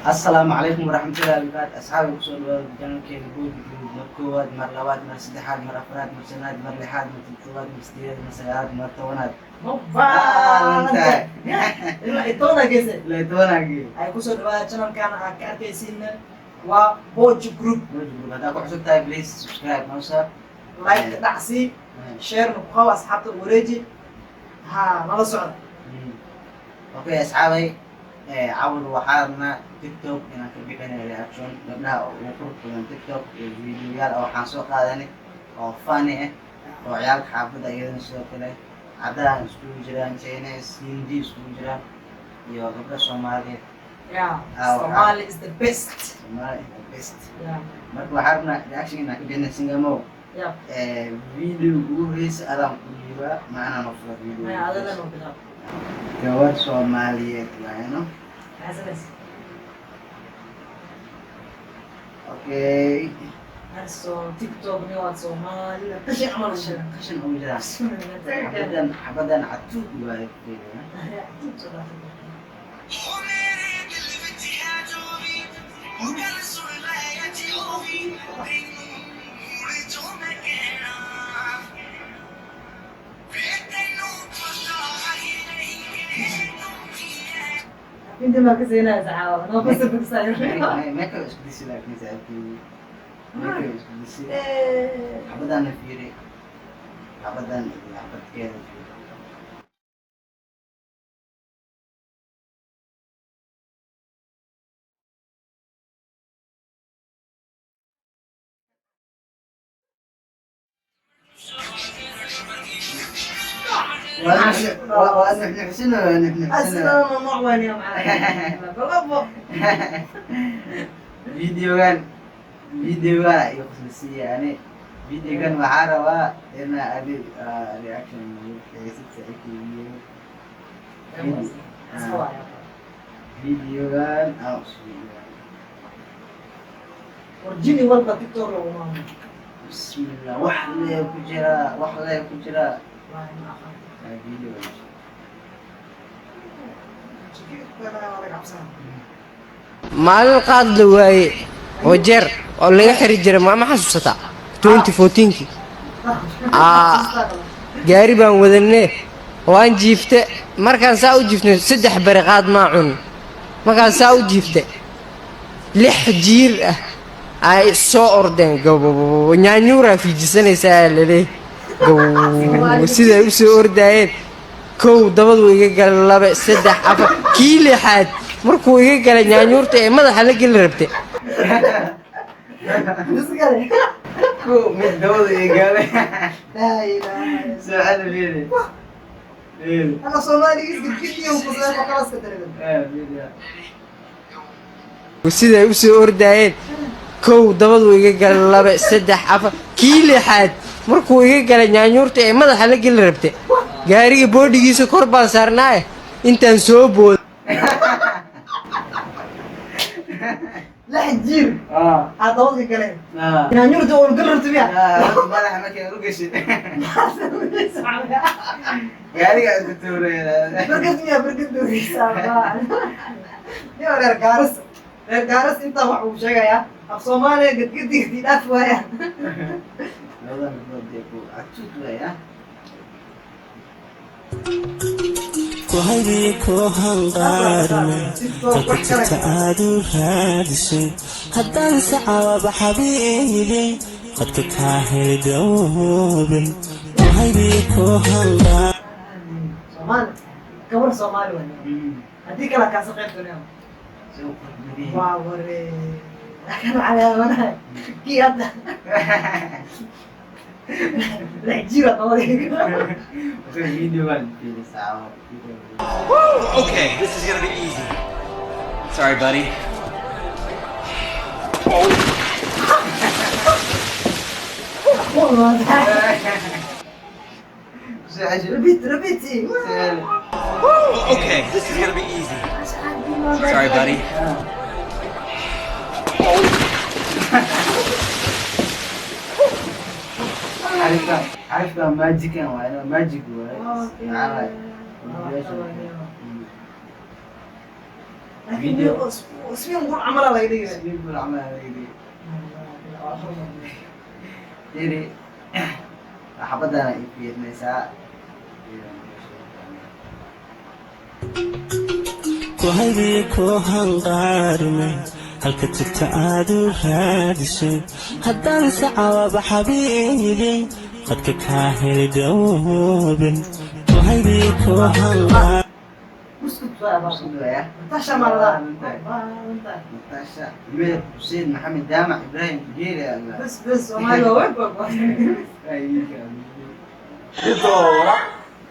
السلام عليكم ورحمة الله وبركاته أصحابي كسول جنوب كيف بود مركوات مرلوات مرسدحات مرافرات مرسنات مرلحات مرتلوات مرستيات مرسيارات مرتونات Mabanta. Ito na kasi. لا يتوناقي Ay kusod ba channel kan arkaysin wa Boj Group. هذا أكو حسب تاي بليز سبسكرايب نوصل Like dacsi, share نبقى أصحابته وريجي. ها نلا سعد. أوكي أصحابي عاود وحارنا تيك توك إن كبيرنا رياكشن قبلها وفرق من تيك توك فيديوهات أو حنسوق هذا أو فاني أو عيال حافظة أيضا سوق كله عدان سكول جيران تشينيس هندي سكول جيران يو قبل Somali Yeah, Oh, Somali is the best. Somali the best Yeah, marka waxaarna reaction ina kabina singamo yeah. video ugu horeysa adaan ku dhiiba macnaa nafra video May adadan oo bilaab. gabadh Soomaaliyeed waayno Hasanas. okay So TikTok ni waa Somali. Kashi amal shan. qashin ugu jiraan xabadan catuud waaye Hindi magkasina sa awa. No, basta sa'yo. makeup isku disi laakiin saaxiibkii makeup isku disi Eh, xabadan fiiri xabadan iyo xabadkeeda fiiri ونحسنه asna mamnuuc waan ya macallin. Balabo. videogan ay khusnisiiyaan videogan waxaa rabaa inaa adi reaction xiisid saaxiibkii videogan aan usbiiyaa Warjini walba TikTok lagu maamulo. bismillah wax lee ku jira Wallahi ma aqaan. videogan maalin qaad la waaye oo jeer oo laga xiri jiray ma xasuusataa 2014kii gaari baan wadanee waan jiifte markaan saa u jiifnay 3 bari qaad maa cun markaan saa u jiifte 6 jiir ah ay soo ordeen gabo nyaanyuuraa fiijisanaysaa laleey gabo siday u soo ordaayeen kow dabadu iga galay 2 3 4 kii lixaad markuu iga galay nyaanyuurta ee madaxa la geli rabte ku mid dawada igaalay La ilaha. su'aal fiiri fiiri Ana Soomaaliga isgidgidiyo ku soo kala iska dareerin. video siday u soo ordaayeen kow dabadu iga galay 2 3 4 kii lixaad markuu iga galay nyaanyuurta ee madaxa la geli rabte gaariga boodhigiisa kor baan saarnaa intaan soo bood La jir. Adawga kale. ah Nyaanyurta oo gal rabtiya. madaxa markay u gashay gaariga isku tuureeyay Bergad doorisa. Yo reer gaaras. Reer gaaras inta wax uu sheegaya. Af Soomaaliga gadgadiisii dhaaf waaya. labadan midkood ku catuud weeyaa kuhaybii ku hanqaarme dadka aad u raadisay haddaan sacaba xabiibi qadka kaa heli doobin kuhaybii ku hanqaar Soomaali. Gabar Soomaali waaya. Hadii kala ka saqeynto soo qodbiyay waa ware. Laakiin calaamadaha kiyada. La jira qawliga. video kan fiiri saawa Okay, this is gonna be easy. Sorry, buddy. Repeti. Okay, this is gonna be easy. Sorry, buddy. عارفة ماجيك وانا ماجيك Video اسمي نقول عمل الله يديه يقول عمل يدي يدي حبدا في النساء kuhaydii ku hanqaarmay halka tagta aad u raadisay haddaan sacawaba xabiibi qadka kaa heli dhoobin kuhaydii ku hanqaar اسكت بقى بقى يا نتاشا مرة نتاشا يمير حسين محمد دامع ابراهيم جيري بس وما يوقف Tesoura.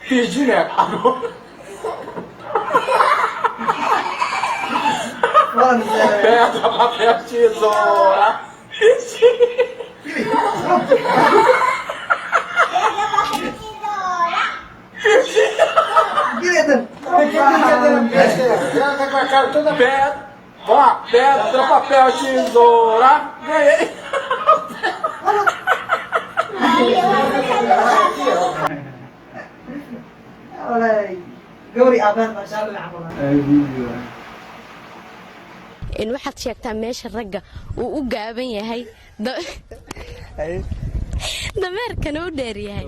Finge, né? Pedra, papel, tesoura. جدا Ela tá com a cara toda pedra. Ó, pedra, papel, tesoura. Ganhei. ولا قوري ابان ما شاء الله عمرها in waxaad sheegtaa meesha ragga uu u gaaban yahay dameerkana u dheer yahay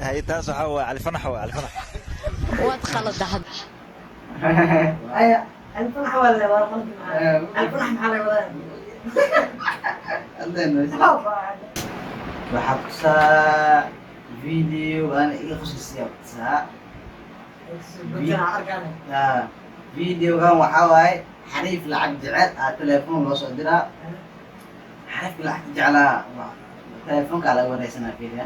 هاي تاس وحوا على الفنح waad khalada hadda اي الفرح ولا غلط معاه الفرح محل ولا وحقصا فيديو انا يخص السياق فيديو كان وحاواي حريف لعب جعل تليفون لو صدرا حريف لعب جعل تليفونك على وريسنا فيديو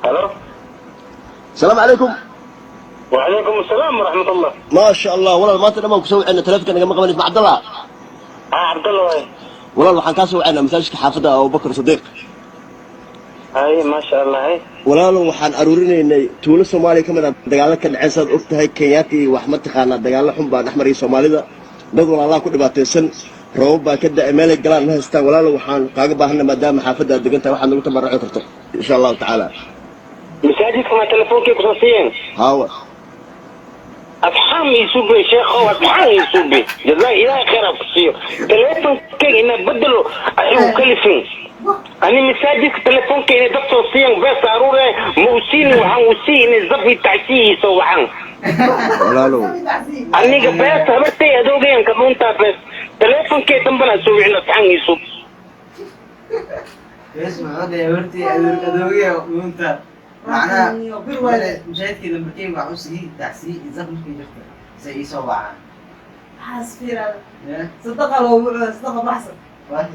الو السلام عليكم. وعليكم السلام ورحمة الله. ما شاء الله والله ما تنام كسوي عندنا تلفك أنا ما قبلت مع عبد الله. عبد الله وين؟ والله وحن كاسو عندنا مساجك حافظة أبو بكر صديق. هاي ما شاء الله هاي. والله وحن أرورني إن تونس الصومالي كمان دجالك كان عسد أختها كياتي وأحمد تخانا دجال حنبان أحمر الصومالي ده نقول الله كل باتسن روبا كده إمالك جلال نهستا والله وحن قاقبة هنا مدام حافظة دقنتها وحن نقول تمرع عطرته إن شاء الله تعالى. مساجدك مع تلفونك خصوصيا. هاو. أفحام يسوبي شيخ أو أفحام يسوبي جزاك الله خير كثير. تلفون كي إن بدلوا أيوة كلفين. أنا مساجدك تلفون كي إن دكتور صيان بس أروره موسين وعن وسين الزبي تعسيه سوعان. ولا لو. أنا قبلت هبتي أدوغين كمون تابس تلفون كي تنبنا سوينا أفحام يسوب. اسمع هذا يا ورتي أدوية وأنت معناها مشاهد كده مركين وعوسي تحسي إذا ممكن يختار زي سوعان. حاسفير صدق لو صدق بحسن والله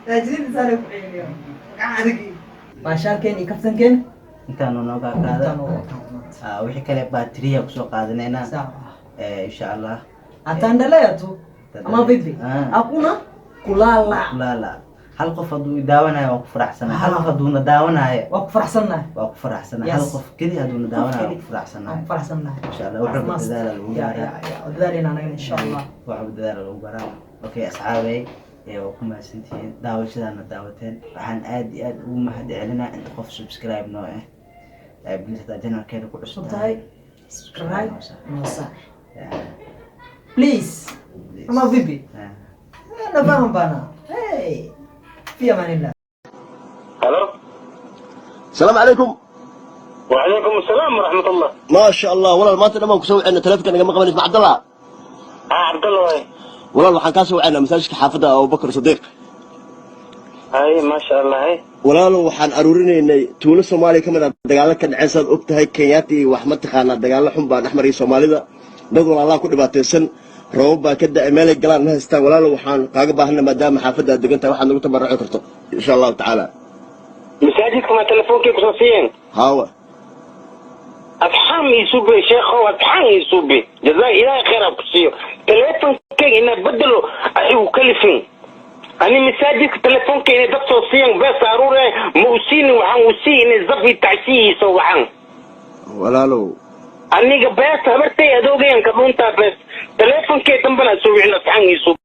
تاجرين صاروا في اليوم قاعدين ما شاركني كابتن كين انت نو هذا وحي كلي باتريا كسو قادنينا ان شاء الله ataendelea tu ama vipi hakuna kulala hal qof haduu daawanayo waan ku faraxsanahay hal qof haduu daawanayo waan ku faraxsanahay hal qof kali haduu daawanayo waan ku faraxsanahay insha Allah wuxuu dadaal lagu gaaraa dadaalina anaga insha Allah wuxuu dadaal lagu gaaraa okay asxaabay oo ku maasantiin daawashadana daawateen waxaan aad iyo aad ugu mahadcelinaa inta qof subscribe noo bilista channelkeena ku cusub tahay subscribe nosa please ama vipi انا فاهم بنا هاي في امان الله. الو السلام عليكم. وعليكم السلام ورحمة الله. ما شاء الله والله ما تنام كسوي عندنا تلفك أنا ما قبلت مع عبد الله. عبد الله وين؟ والله وحن كاسو عندنا مساجك حافظة أبو بكر صديق. هاي ما شاء الله هاي. والله وحن أرورني إن تونس الصومالي كمان دجالك كان عسد أختها كياتي وأحمد تخانا دجال حنبان أحمر الصومالي ده نقول الله كل باتسن روبا كده إمالك جلال نهستا والله وحن قاقبة هنا مدام حافظة دقنتها وحن نقول تمرع عطرته إن شاء الله تعالى. مساجدك مع تلفونك خصوصيا. هاو. أفحام يسوبي شيخ أو أفحام يسوبي جزاك الله خير كثير. تلفون كي إن بدلوا أيوة كلفين. أنا مساجدك تلفون كي إن دكتور صيان بس أروره موسين وعن وسين الزبي تعسيه سوعان. ولا لو. أنا قبلت هبتي أدوغين كمون تابس تلفون كي تنبنا سوينا أفحام يسوب.